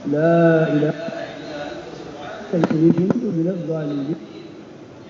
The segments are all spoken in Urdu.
لا إله إلا أنت كنت من الظالمين.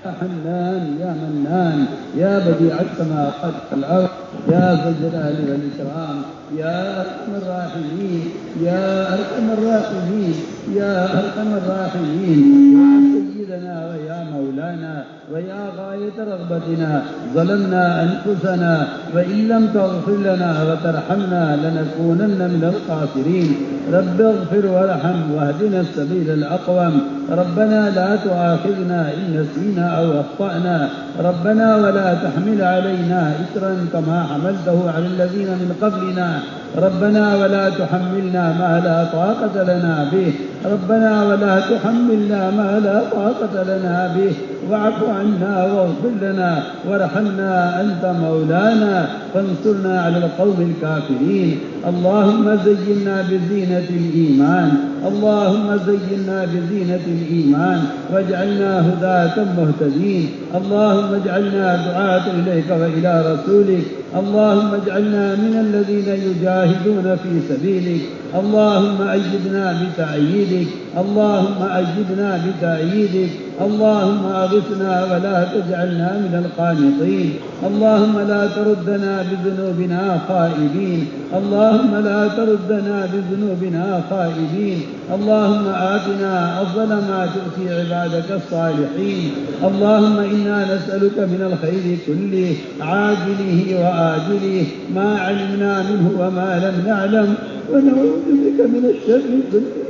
يا حنان يا منان يا بديع السماوات والأرض يا ذا الجلال والإكرام يا أرحم الراحمين يا أرحم الراحمين يا أرحم الراحمين يا سيدنا ويا مولانا ويا غاية رغبتنا. ظلمنا أنفسنا وإن لم تغفر لنا وترحمنا لنكونن من الخاسرين. رب اغفر وارحم واهدنا السبيل الأقوم. ربنا لا تؤاخذنا إن نسينا أو أخطأنا. ربنا ولا تحمل علينا إصرا كما حملته على الذين من قبلنا. ربنا ولا تحملنا ما لا طاقة لنا به. ربنا ولا تحملنا ما لا طاقة لنا به. واعف عنا واغفر لنا وارحمنا أنت مولانا فانصرنا على القوم الكافرين. اللهم زينا بزينة الإيمان. اللهم زينا بزينة الإيمان واجعلنا هداة مهتدين. اللهم اجعلنا دعاة إليك وإلى رسولك. اللهم اجعلنا من الذين يجاهدون في سبيلك. اللهم أيدنا بتأييدك. اللهم أيدنا بتأييدك. اللهم أغثنا ولا تجعلنا من القانطين. اللهم لا تردنا بذنوبنا خائبين. اللهم لا تردنا بذنوبنا خائبين. اللهم آتنا أفضل ما تؤتي عبادك الصالحين. اللهم إنا نسألك من الخير كله عاجله وآجله ما علمنا منه وما لم نعلم ونعوذ بك من الشر كله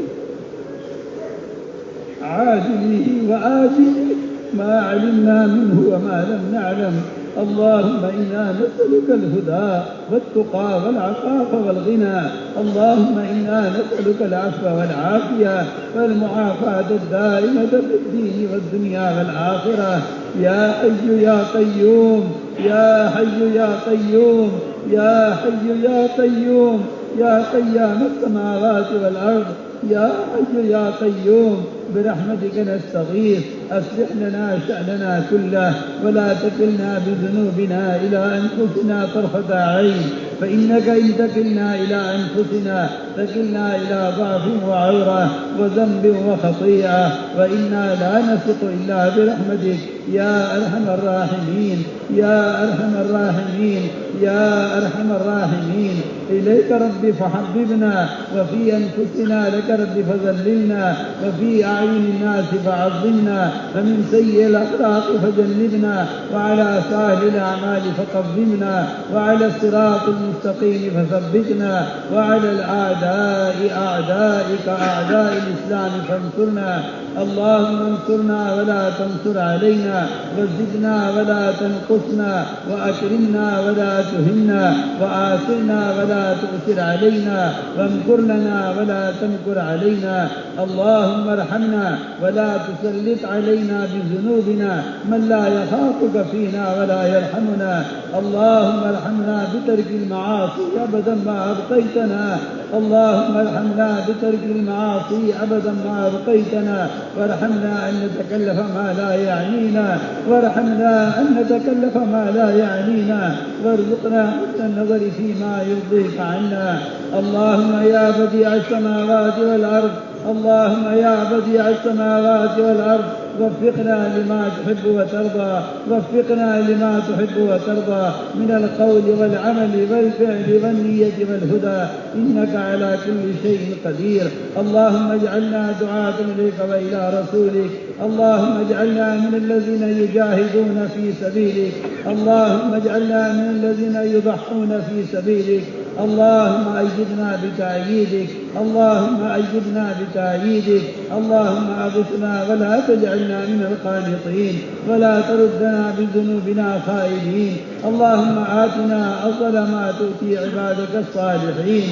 عاجله وآجله ما علمنا منه وما لم نعلم. اللهم إنا نسألك الهدى والتقى والعفاف والغنى. اللهم إنا نسألك العفو والعافية والمعافاة الدائمة في الدين والدنيا والآخرة. يا حي يا قيوم يا حي يا قيوم يا حي يا قيوم يا قيام السماوات والأرض يا حي يا قيوم برحمتك نستغيث. أصلح لنا شأننا كله ولا تكلنا بذنوبنا إلى أنفسنا طرفة عين. فإنك إن تكلنا إلى أنفسنا تكلنا إلى ضعف وعورة وذنب وخطيئة وإنا لا نثق إلا برحمتك يا أرحم الراحمين يا أرحم الراحمين يا أرحم الراحمين. إليك رب فحببنا وفي أنفسنا لك رب فذللنا وفي أعين الناس فعظمنا ومن سيء الأخلاق فجنبنا وعلى سائر الأعمال فقدمنا وعلى الصراط المستقيم فثبتنا وعلى الأعداء أعدائك أعداء الإسلام فانصرنا. اللهم انصرنا ولا تنصر علينا وزدنا ولا تنقصنا وأكرمنا ولا تهنا وآثرنا ولا تؤثر علينا وامكر لنا ولا تمكر علينا. اللهم ارحمنا ولا تسلط علينا بذنوبنا من لا يخافك فينا ولا يرحمنا. اللهم ارحمنا بترك المعاصي أبدا ما أبقيتنا. اللهم ارحمنا بترك المعاصي أبدا ما أبقيتنا وارحمنا أن نتكلف ما لا يعنينا وارحمنا أن نتكلف ما لا يعنينا وارزقنا حسن النظر فيما يرضيك عنا. اللهم يا بديع السماوات والأرض اللهم يا بديع السماوات والأرض وفقنا لما تحب وترضى. وفقنا لما تحب وترضى من القول والعمل والفعل والنية والهدى إنك على كل شيء قدير. اللهم اجعلنا دعاة إليك وإلى رسولك. اللهم اجعلنا من الذين يجاهدون في سبيلك. اللهم اجعلنا من الذين يضحون في سبيلك. اللهم أيدنا بتأييدك. اللهم أيدنا بتأييدك. اللهم أغثنا ولا تجعلنا من القانطين ولا تردنا بذنوبنا خائبين. اللهم آتنا أفضل ما تؤتي عبادك الصالحين.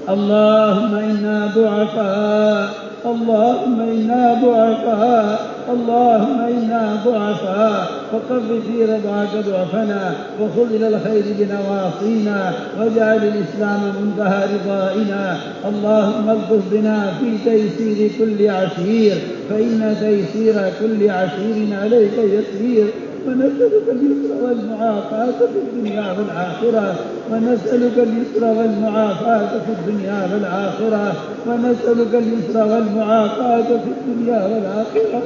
اللهم إنا ضعفاء. اللهم إنا ضعفاء. اللهم إنا ضعفاء فقف في رضاك ضعفنا وخذ إلى الخير بنواصينا واجعل الإسلام منتهى رضائنا. اللهم الطف بنا في تيسير كل عسير فإن تيسير كل عسير عليك يسير ونسألك اليسر والمعافاة في الدنيا والآخرة، ونسألك اليسر والمعافاة في الدنيا والآخرة، ونسألك اليسر والمعافاة في الدنيا والآخرة.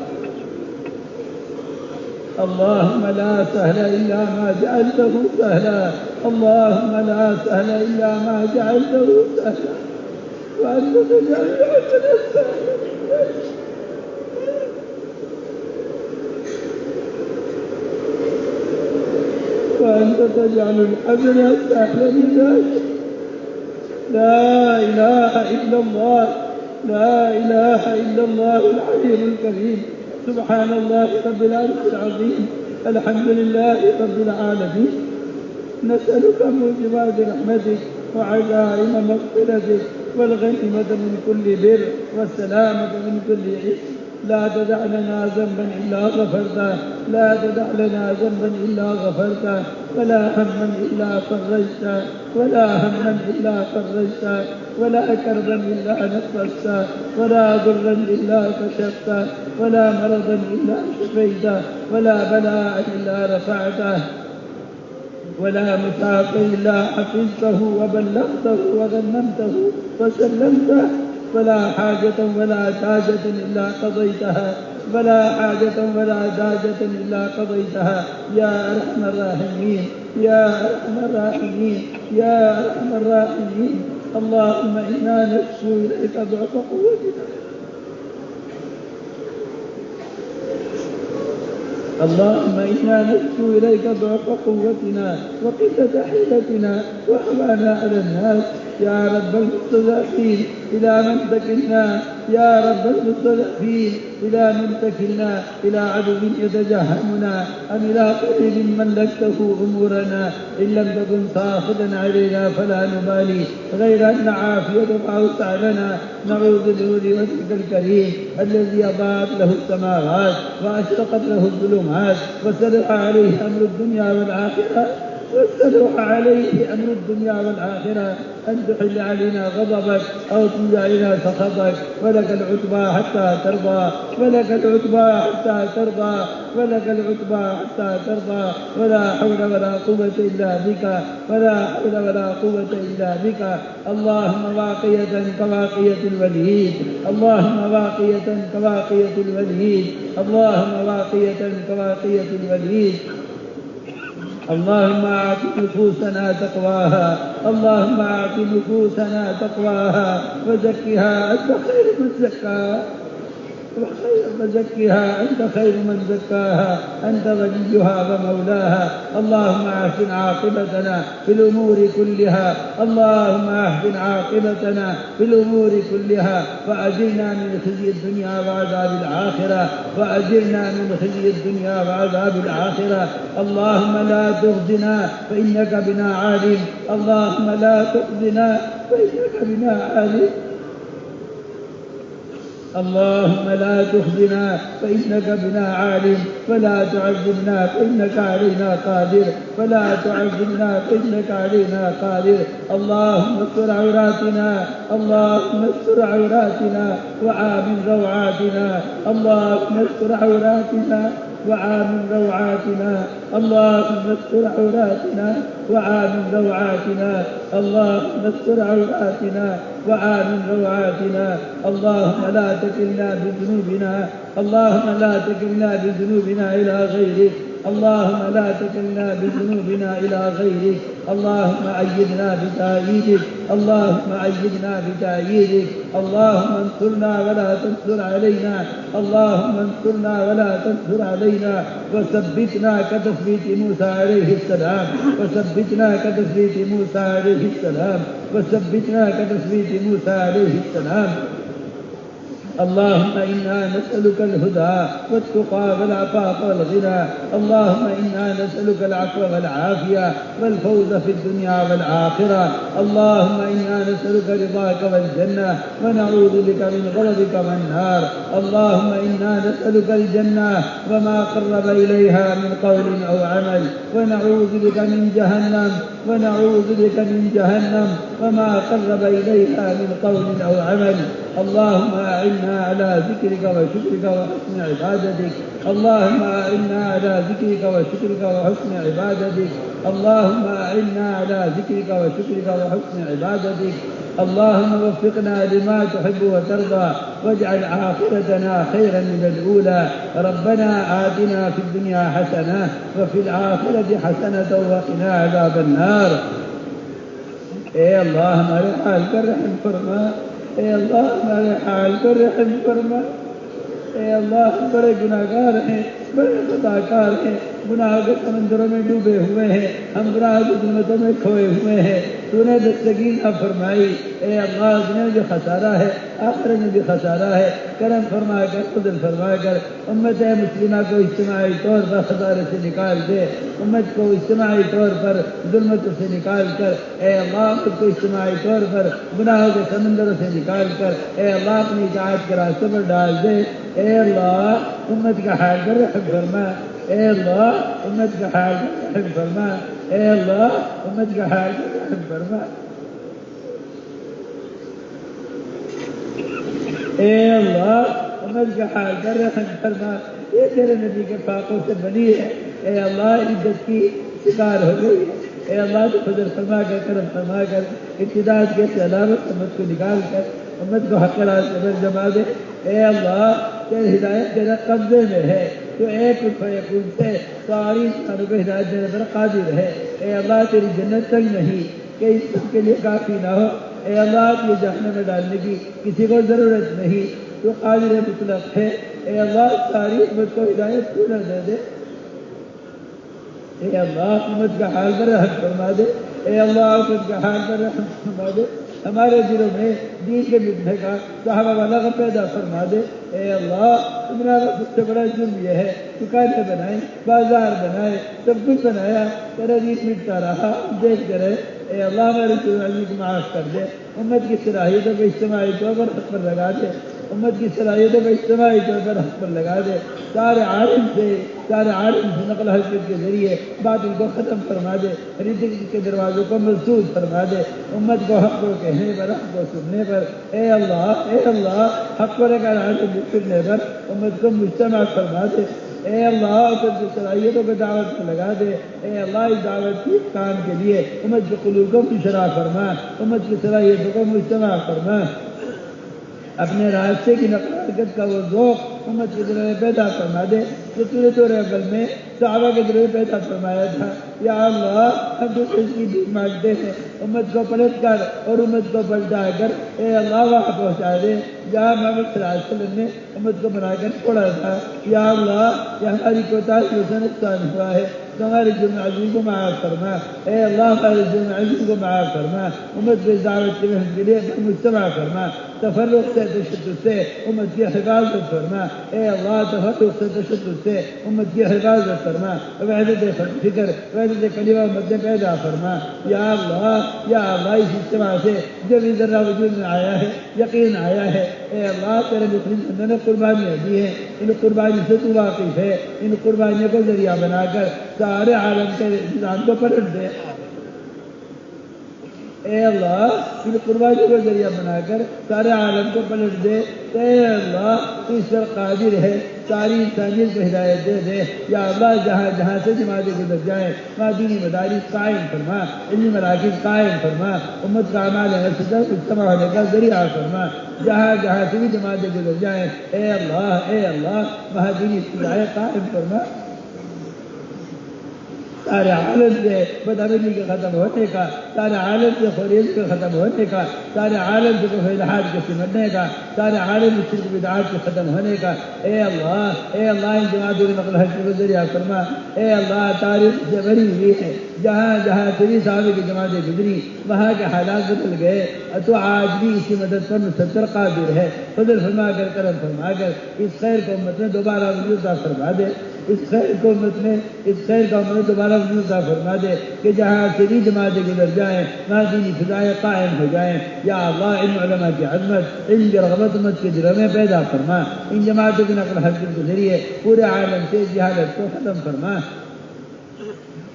اللهم لا سهل إلا ما جعلته سهلا، اللهم لا سهل إلا ما جعلته سهلا، وأنت تجعل الحزن سهلا، وأنت تجعل الحزن سهلا لذلك. لا إله إلا الله، لا إله إلا الله العلي الكريم. سبحان الله رب العرش العظيم. الحمد لله رب العالمين. نسألك موجبات رحمتك وعزائم مغفرتك والغنيمة من كل بر والسلامة من كل إثم. لا تدع لنا ذنبا إلا غفرته، لا تدع لنا ذنبا إلا غفرته، ولا هما إلا فرجته، ولا هما إلا فرجته، ولا كربا إلا نفسته، ولا ضرا إلا كشفته، ولا مرضا إلا شفيته، ولا بلاء إلا رفعته، ولا مساق إلا حفظته وبلغته وغنمته وسلمته، ولا حاجة ولا تاجة إلا قضيتها، ولا حاجة ولا تاجة إلا قضيتها يا أرحم الراحمين، يا أرحم الراحمين، يا أرحم الراحمين. اللهم إنا نشكو إليك ضعف قوتنا، اللهم إنا نشكو إليك ضعف قوتنا وقلة حيلتنا وهوانا على الناس. يا رب المستضعفين إلى من تكلنا، يا رب المستضعفين إلى من تكلنا؟ إلى عدو يتجهمنا أم إلى قريب ملكته أمورنا؟ إن لم تكن ساخطا علينا فلا نبالي، غير أن عافيتك أوسع لنا. نعوذ بوجهك الكريم الذي أضاءت له السماوات وأشرقت له الظلمات وسرح عليه أمر الدنيا والآخرة، واستدرح عليه أمر الدنيا والآخرة، أن تحل علينا غضبك أو تولي علينا سخطك. ولك العتبى حتى ترضى، ولك العتبى حتى ترضى، ولك العتبى حتى ترضى. ولا حول ولا قوة إلا بك، ولا حول ولا قوة إلا بك. اللهم واقية كواقية الوليد، اللهم واقية كواقية الوليد، اللهم واقية كواقية الوليد. اللهم أعط نفوسنا تقواها، اللهم أعط نفوسنا تقواها وزكها أنت خير من زكاها، وزكها أنت خير من زكاها، أنت وليها ومولاها. اللهم أحسن عاقبتنا في الأمور كلها، اللهم أحسن عاقبتنا في الأمور كلها، وأجرنا من خزي الدنيا وعذاب الآخرة، وأجرنا من خزي الدنيا وعذاب الآخرة. اللهم لا تخزنا فإنك بنا عالم، اللهم لا تخزنا فإنك بنا عالم. اللهم لا تخزنا فإنك بنا عالم، ولا تعذبنا فإنك علينا قادر، ولا تعذبنا فإنك علينا قادر. اللهم استر عوراتنا، اللهم استر عوراتنا وآمن روعاتنا، اللهم استر عوراتنا وآمن روعاتنا، اللهم استر عوراتنا وآمن روعاتنا، اللهم استر عوراتنا وآمن روعاتنا. اللهم لا تكلنا بذنوبنا، اللهم لا تكلنا بذنوبنا إلى غيرك، اللهم لا تكلنا بذنوبنا إلى غيرك. اللهم أيدنا بتأييدك، اللهم أيدنا بتأييدك. اللهم انصرنا ولا تنصر علينا، اللهم انصرنا ولا تنصر علينا. وثبتنا كتثبيت موسى عليه السلام، وثبتنا كتثبيت موسى عليه السلام، وثبتنا كتثبيت موسى عليه السلام. اللهم إنا نسألك الهدى والتقى والعفاف والغنى، اللهم إنا نسألك العفو والعافية والفوز في الدنيا والآخرة. اللهم إنا نسألك رضاك والجنة ونعوذ بك من غضبك والنار. اللهم إنا نسألك الجنة وما قرب إليها من قول أو عمل، ونعوذ بك من جهنم ونعوذ بك من جهنم وما قرب إليها من قول أو عمل. اللهم أعنا على ذكرك وشكرك وحسن عبادتك. اللهم أعنا على ذكرك وشكرك وحسن عبادتك. اللهم أعنا على ذكرك وشكرك وحسن عبادتك. اللهم وفقنا لما تحب وترضى واجعل آخرتنا خيرا من الأولى. ربنا آتنا في الدنيا حسنة وفي الآخرة حسنة وقنا عذاب النار. اے اللہ ہمارے حال پر رحم فرما. اے اللہ ہمارے حال پر رحم فرما. اے اللہ ہم بڑے گناہگار ہیں, بڑے خطا کار ہیں, گناہ کے سمندروں میں ڈوبے ہوئے ہیں, ہم گناہ کی ظلمتوں میں کھوئے ہوئے ہیں. تو نے دستگی نہ فرمائی. اے اللہ دنیا جو خسارہ ہے آخرت میں بھی خسارہ ہے. کرم فرما کر فضل فرما کر امت مسلمہ کو اجتماعی طور پر خسارے سے نکال دے. امت کو اجتماعی طور پر ظلمتوں سے نکال کر اے اللہ امت کو اجتماعی طور پر گناہوں کے سمندروں سے نکال کر اے اللہ اپنی اطاعت کے راستے پر ڈال دے. اے اللہ امت کا حال پر رحم فرما. اے اللہ امت کا حال پر رحم فرما. اے اللہ امت کا حال پر رحم فرما. اے اللہ امت کا حال پر رحم فرما. یہ تیرے نبی کے پاکوں سے بنی ہے. اے اللہ عزت کی شکار ہو گئی ہے. اے اللہ تو فضل فرما کر کرم فرما کر ابتداء کے علاوہ امت کو نکال کر امت کو حق راستے پر جما دے. اے اللہ تیری ہدایت تیرے قبضے میں ہے. تو ایک فیکون سے ساری انسانوں کو ہدایت دینے پر قادر ہے. اے اللہ تیری جنت تک نہیں کہ اس سب کے لیے کافی نہ ہو. اے اللہ یہ جہنم میں ڈالنے کی کسی کو ضرورت نہیں. تو قادر مطلق ہے. اے اللہ ساری امت کو ہدایت کیوں نہ دے دے. اے اللہ امت کا حال پر رحم فرما دے. اے اللہ امت کا حال پر رحم فرما دے. ہمارے دلوں میں دین کے مٹنے کا صحابہ والا کا پیدا فرما دے. اے اللہ تمہارا سب سے بڑا جرم یہ ہے دکانیں بنائیں, بازار بنائے, سب کچھ بنایا, تیرا دین مٹتا رہا, دیکھتے رہے. اے اللہ ہمارے چورائی کو معاف کر دے. امت کی صلاحیتوں کو اجتماعی طور پر حق پر لگا دے. امت کی صلاحیتوں کو اجتماعی طور پر حق پر لگا دے. سارے عالم سے نقل حرکت کے ذریعے باطل کو ختم فرما دے. ردت کے دروازوں کو مسدود فرما دے. امت کو حق کو کہنے پر, حق کو سننے پر اے اللہ حق کو لے کر عالم سننے پر امت کو مجتمع فرما دے. اے اللہ امت کی صلاحیتوں کو دعوت کو لگا دے. اے اللہ اس دعوت کی کام کے لیے امت کے قلوب کو مشرا فرما. امت کی صلاحیتوں کو مجتمع فرما. اپنے راستے کی نقل حرکت کا وہ ذوق امت کے دلوں میں پیدا فرما دے جو تو نے تورے عقل میں صحابہ کے دلوں میں پیدا فرمایا تھا. یا اللہ ہم تو اس کی بھی مانگتے ہیں. امت کو پلٹ کر اور امت کو پلٹا کر اے اللہ وہاں پہنچا دے جہاں محمد صلی اللہ علیہ وسلم نے امت کو بنا کر چھوڑا تھا. یا اللہ یہ ہماری کوتاہی سے نقصان ہوا ہے تو ہمارے جرم عظیم کو معاف فرما. اے اللہ ہمارے جرم عظیم کو معاف فرما. امت کے دعوت کے محنت کے لیے مجتمع فرما. تفرق سے تشدد سے امت کی حفاظت فرما. اے اللہ تفرق سے تشدد سے امت کی حفاظت فرما. وحدت فکر وحدت کلمہ امت میں پیدا فرما. یا اللہ اس اجتماع سے جو بھی ذرہ وجود میں آیا ہے یقین آیا ہے اے اللہ تیرے مسلم بندوں نے قربانیاں دی ہیں. ان قربانی سے تو واقف ہے. ان قربانیوں کو ذریعہ بنا کر سارے عالم کے نظام کو پلٹ دے. اے اللہ ان قربانی کو ذریعہ بنا کر سارے عالم کو پلٹ دے. اے اللہ تو اس پر قادر ہے ساری انسانیت کو ہدایت دے دے. یا اللہ جہاں جہاں سے جماعتیں گزر جائیں وہاں دینی مدارس قائم فرما, علمی مراکز قائم فرما, امت کا اعمال اجتماع ہونے کا ذریعہ فرما. جہاں جہاں سے بھی جماعتیں گزر جائیں اے اللہ وہاں دینی اصلاح قائم فرما. سارے عالم سے بدامنی کے ختم ہونے کا, سارے عالم سے خوریت کے ختم ہونے کا, سارے عالم سے الحاد کے سمٹنے کا, سارے عالم سے شرک بدعات کے ختم ہونے کا. اے اللہ ان جماعتوں کی نقل حرکت کو ذریعہ فرما. اے اللہ تاریخ سے بھری ہوئی ہے جہاں جہاں تیری صحابہ کی جماعتیں گزری وہاں کے حالات بدل گئے تو آج بھی اسی مدد پر مسلسل قادر ہے. فضل فرما کر کرم فرما کر اس خیر کو امت میں دوبارہ وجود فرما دے. اس خیر کو امت میں دوبارہ وجود فرما دے کہ جہاں تیری جماعتیں گزر جائیں وہاں دینی فضائیں قائم ہو جائیں. یا اللہ ان علماء کی عظمت ان کی رغبت امت کے دلوں میں پیدا فرما. ان جماعتوں کی نقل حرکت کے ذریعے پورے عالم سے جہالت کو ختم فرما.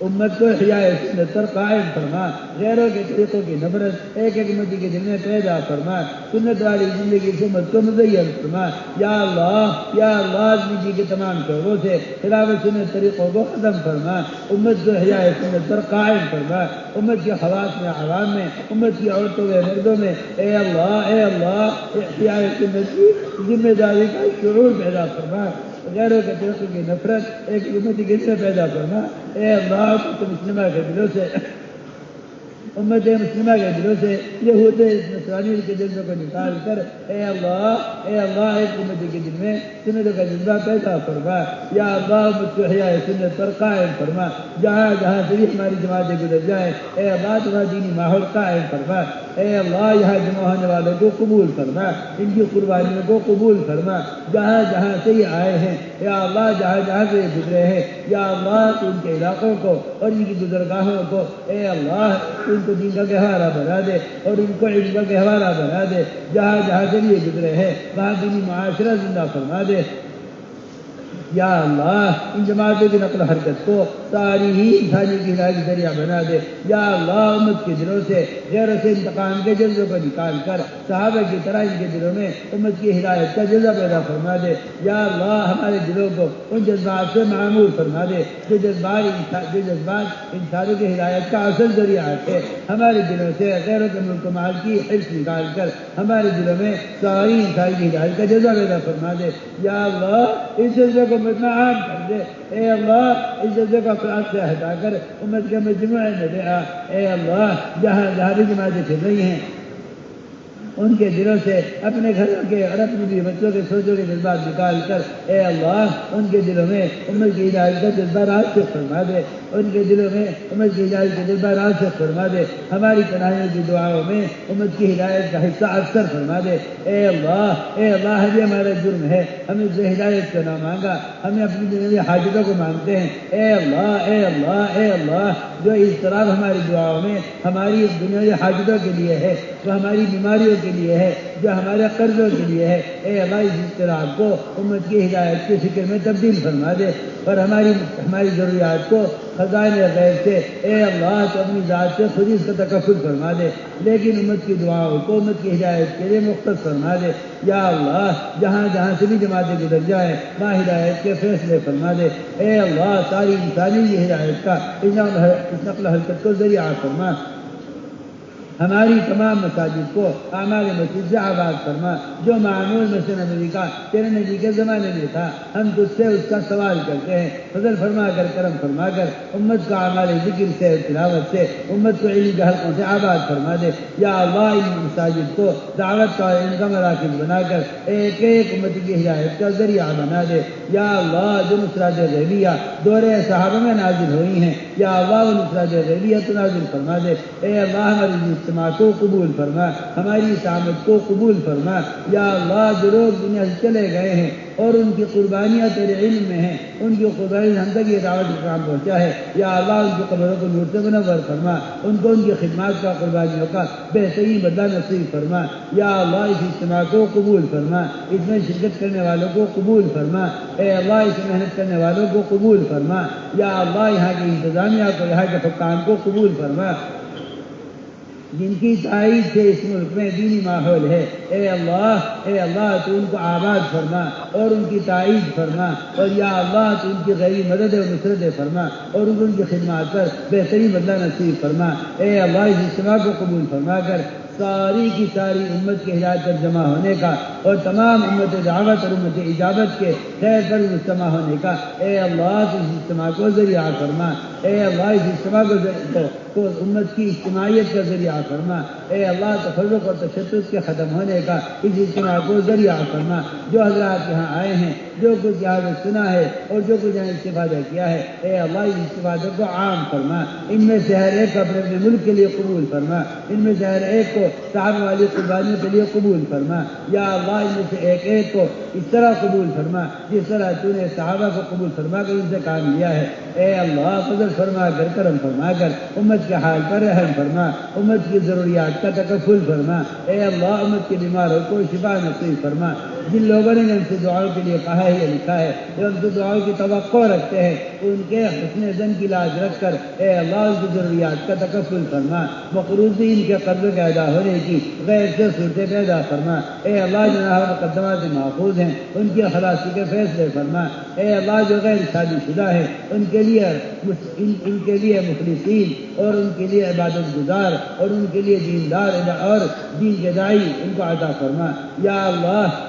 امت کو احیاء سنت پر قائم فرما، غیروں کے طریقوں کی نفرت ایک ایک امتی کے دل میں پیدا فرما، سنت والی زندگی سے امت کو مزین فرما۔ یا اللہ زندگی کے تمام شعبوں سے خلاف سنت طریقوں کو ختم فرما، امت کو احیاء سنت پر قائم فرما، امت کے خواص میں، عوام میں، امت کی عورتوں میں، مردوں میں اے اللہ احیاء سنت کی ذمہ داری کا شعور پیدا فرما، غیروں کے طریقوں کی نفرت ایک امتی کے دل میں پیدا فرما۔ اے اللہ مسلمہ کے دلوں سے، امت مسلمہ کے دلوں سے یہود نصرانی کے دلوں کو نکال کر اے اللہ ایک امتی کے دل میں سنت کا جذبہ پیدا فرما۔ یا اللہ امت کو احیاء سنت پر قائم فرما، جہاں جہاں سے بھی ہماری جماعتیں گزر جائیں اے اللہ تمہارا دینی ماحول قائم فرما۔ اے اللہ یہاں جمع ہونے والوں کو قبول فرما، ان کی قربانیوں کو قبول فرما، جہاں جہاں سے یہ آئے ہیں یا اللہ جہاں جہاں سے یہ گزرے ہیں یا اللہ ان کے علاقوں کو اور ان کی گزرگاہوں کو اے اللہ ان کو دین کا گہوارہ بنا دے اور ان کو علم کا گہوارہ بنا دے، جہاں جہاں سے بھی یہ گزرے ہیں وہاں دینی معاشرہ زندہ فرما دے۔ یا اللہ ان جماعتوں کی نقل و حرکت کو ساری ہی انسانی کی ہدایت کا ذریعہ بنا دے۔ یا اللہ امت کے دلوں سے غیر سے انتقام کے جذبوں کو نکال کر صحابہ کی طرح ان کے دلوں میں امت کی ہدایت کا جذبہ پیدا فرما دے۔ یا اللہ ہمارے دلوں کو ان جذبات سے معمور فرما دے جو جذبات انسانوں کی ہدایت کا اصل ذریعہ ہے۔ ہمارے دلوں سے غیروں کے ملک و مال کی حرص نکال کر ہمارے دلوں میں ساری انسان کی ہدایت کا جذبہ پیدا فرما دے۔ یا اللہ اس جذبے کو مجمع عام کر دے۔ اے اللہ اس جذبے کو افراد سے ہٹا کر امت کے مجموعے میں دے آ۔ اے اللہ جہاں جہاں بھی جماعتیں چل رہی ہیں ان کے دلوں سے اپنے گھروں کے اور اپنے بھی بچوں کے سوچوں کے جذبات نکال کر اے اللہ ان کے دلوں میں امت کی ہدایت کا جذبہ راسخ فرما دے، ان کے دلوں میں امت کی ہدایت کا جذبہ راسخ فرما دے، ہماری تنہائیوں کی دعاؤں میں امت کی ہدایت کا حصہ اکثر فرما دے۔ اے اللہ ہمیں ہمارا جرم ہے، ہم اس سے ہدایت کا نام مانگا، ہمیں اپنی دنیاوی حاجتوں کو مانگتے ہیں۔ اے اللہ جو اضطراب ہماری دعاؤں میں ہماری دنیاوی حاجتوں کے لیے ہے، جو ہماری بیماریوں کے لیے ہے، جو ہمارے قرضوں کے لیے ہے، اے اللہ اس اضطراب کو امت کی ہدایت کے فکر میں تبدیل فرما دے اور ہماری ضروریات کو خزائن غیب سے اے اللہ تو اپنی ذات سے خود اس کا تکفل فرما دے، لیکن امت کی دعاؤں کو امت کی ہدایت کے لیے مختص فرما دے۔ یا اللہ جہاں جہاں سے بھی جماعتیں گزر جائیں وہاں ہدایت کے فیصلے فرما دے۔ اے اللہ ساری انسانی کی ہدایت کا اس نقل و حرکت کو ذریعہ فرما، ہماری تمام مساجد کو اعمال مسجد سے آباد فرما، جو معمول مسجد نبوی کا تیرے نبی کے زمانے میں تھا ہم تجھ سے اس کا سوال کرتے ہیں، فضل فرما کر کرم فرما کر امت کو اعمال ذکر سے تلاوت سے امت کو علم کے حلقوں سے آباد فرما دے۔ یا اللہ ان مساجد کو دعوت کا علم کا مراکز بنا کر ایک ایک امت کی ہدایت کا ذریعہ بنا دے۔ یا اللہ جو نصرات غیبیہ دور صحابہ میں نازل ہوئی ہیں یا اللہ وہ نصرات غیبیہ تو نازل فرما دے۔ اے اللہ ہماری اجتماع کو قبول فرما، ہماری سامت کو قبول فرما۔ یا اللہ جو لوگ دنیا سے چلے گئے ہیں اور ان کی قربانیاں تیرے علم میں ہیں، ان کی قربانی ہم تک یہ دعوت کا کام پہنچا ہے، یا اللہ ان کی قبروں کو نور سے منور فرما، ان کو ان کی خدمات کا قربانیوں کا بہترین بدلہ نصیب فرما۔ یا اللہ اس اجتماع کو قبول فرما، اس میں شرکت کرنے والوں کو قبول فرما، اے اللہ اس میں محنت کرنے والوں کو قبول فرما۔ یا اللہ یہاں کی انتظامیہ کو، یہاں کے حکام کو قبول فرما جن کی تائید سے اس ملک میں دینی ماحول ہے۔ اے اللہ تو ان کو آباد فرما اور ان کی تائید فرما، اور یا اللہ تو ان کی غیری مدد و نصرت فرما اور ان کی خدمات پر بہترین بدلہ نصیب فرما۔ اے اللہ اس اجتماع کو قبول فرما کر ساری کی ساری امت کے ہدایت پر جمع ہونے کا اور تمام امت دعوت اور امت اجابت کے خیر پر مجتمع ہونے کا اے اللہ تو اس اجتماع کو ذریعہ فرما۔ اے اللہ اس اجتماع کو امت کی اجتماعیت کا ذریعہ فرما۔ اے اللہ تفرق اور تشدد کے ختم ہونے کا اس اجتماع کو ذریعہ فرما۔ جو حضرات یہاں آئے ہیں، جو کچھ یہاں سے سنا ہے اور جو کچھ یہاں استفادہ کیا ہے، اے اللہ اس استفادہ کو عام فرما، ان میں سے ہر ایک کو اپنے اپنے ملک کے لیے قبول فرما، ان میں سے ہر ایک کو صحابہ والی قربانیوں کے لیے قبول فرما۔ یا اللہ ان میں سے ایک ایک کو اس طرح قبول فرما جس طرح تو نے صحابہ کو قبول فرما کر ان سے کام لیا ہے۔ اے اللہ فضل فرما کر کرم فرما کر امت کے حال پر رحم فرما، امت کی ضروریات کا تکفل فرما۔ اے اللہ امت کے بیماروں کو شفا نصیب فرما۔ جن لوگوں نے ان سے دعاؤں کے لیے کہا ہے یا لکھا ہے جو ان سے دعاؤں کی توقع رکھتے ہیں ان کے حسن زن کی لاج رکھ کر اے اللہ ان کی ضروریات کا تکفل فرما، مقروضی ان کے قرض کے ادا ہونے کی غیر سے صورتیں پیدا فرما، اے اللہ جناح مقدمات سے محفوظ ہیں ان کی خلاصی کے فیصلے فرما، اے اللہ جو غیر شادی شدہ ہے ان کے لیے مخلصین اور ان کے لیے عبادت گزار اور ان کے لیے دیندار اور دین کے داعی ان کو عطا فرما، یا اللہ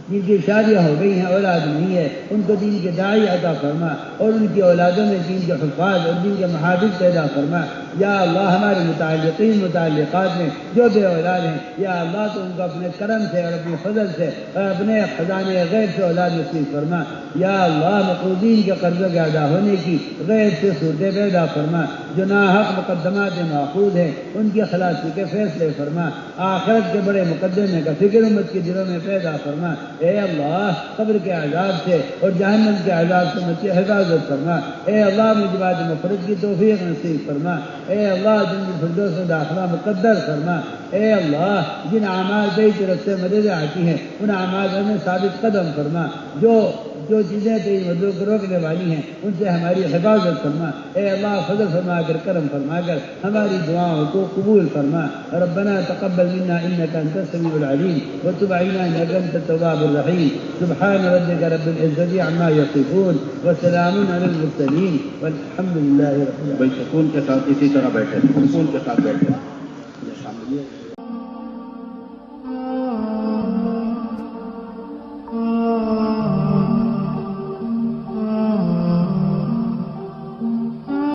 جن کی شادیاں ہو گئی ہیں اولاد نہیں ہے ان کو دین کے داعی عطا فرما اور ان کی اولادوں میں دین کے حفاظ اور دین کے محافظ پیدا فرما، یا اللہ ہمارے متعلقات میں جو بے اولاد ہیں یا اللہ تو ان کو اپنے کرم سے اور اپنے فضل سے اور اپنے خزانے غیب سے اولاد نصیب فرما، یا اللہ مقروضین کے قرضوں کے ادا ہونے کی غیب سے صورتیں پیدا فرما، جو ناحق مقدمات محفوظ ہیں ان کی خلاصی کے فیصلے فرما، آخرت کے بڑے مقدمے کا فکر امت کے دلوں میں پیدا فرما، اے اللہ قبر کے عذاب سے اور جہنم کے عذاب سے امت کی حفاظت فرما، اے اللہ مجبات مفرد کی توفیق نصیب فرما، اے اللہ جن کی فردوس میں داخلہ مقدر فرما، اے اللہ جن اعمال کی طرف سے مدد آتی ہیں ان اعمال میں ثابت قدم فرما، جو چیزیں تیری مددوں کو روکنے والی ہیں ان سے ہماری حفاظت فرما، اے اللہ فضل فرما کر کرم فرما کر ہماری دعاؤں کو قبول فرما، ربنا تقبل منا انك انت السميع العليم وتب علينا انك انت التواب الرحيم، سبحان ربك رب العزة عما يصفون وسلام على المرسلين والحمد لله رب العالمين۔ سکون کے ساتھ اسی طرح بیٹھے، سکون کے ساتھ بیٹھے۔